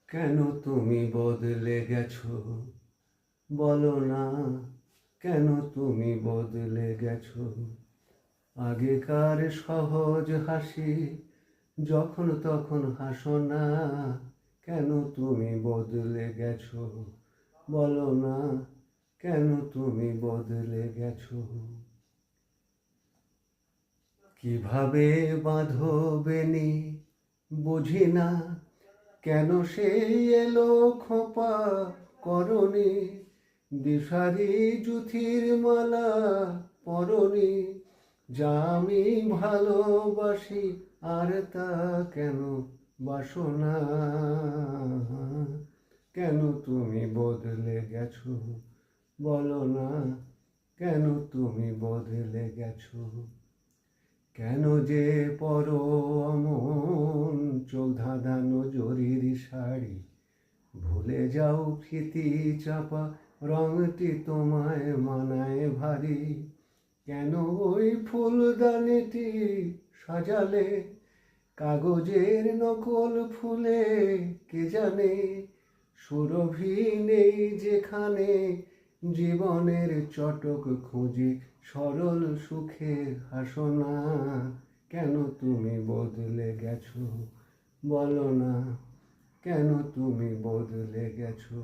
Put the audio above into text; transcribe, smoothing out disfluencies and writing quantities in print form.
কেন তুমি বদলে গেছো বলো না, কেন তুমি বদলে গেছো? আগেকার সহজ হাসি যখন তখন হাসো না, কেন তুমি বদলে গেছো বলো না, কেন তুমি বদলে গেছো? কিভাবে বাঁধো বেনি বুঝি না, কেন সেই এলো খোঁপা করনি, দিশারি জুথির মালা পরনি, যা আমি ভালোবাসি আর তা কেন বাসো না? কেন তুমি বদলে গেছো বলো না, কেন তুমি বদলে গেছো? কেন যে পরো অমন চোখ ধাঁধানো জরির শাড়ি, ভুলে যাও ফিতি চাপা রংটি তোমায় মানায় ভারী। কেন ওই ফুলদানিটি সাজালে কাগজের নকল ফুলে, কে জানে সুরভি নেই যেখানে, জীবনের চটক খুঁজি সরল সুখে হাসো না, কেন তুমি বদলে গেছো বলো না, কেন তুমি বদলে গেছো?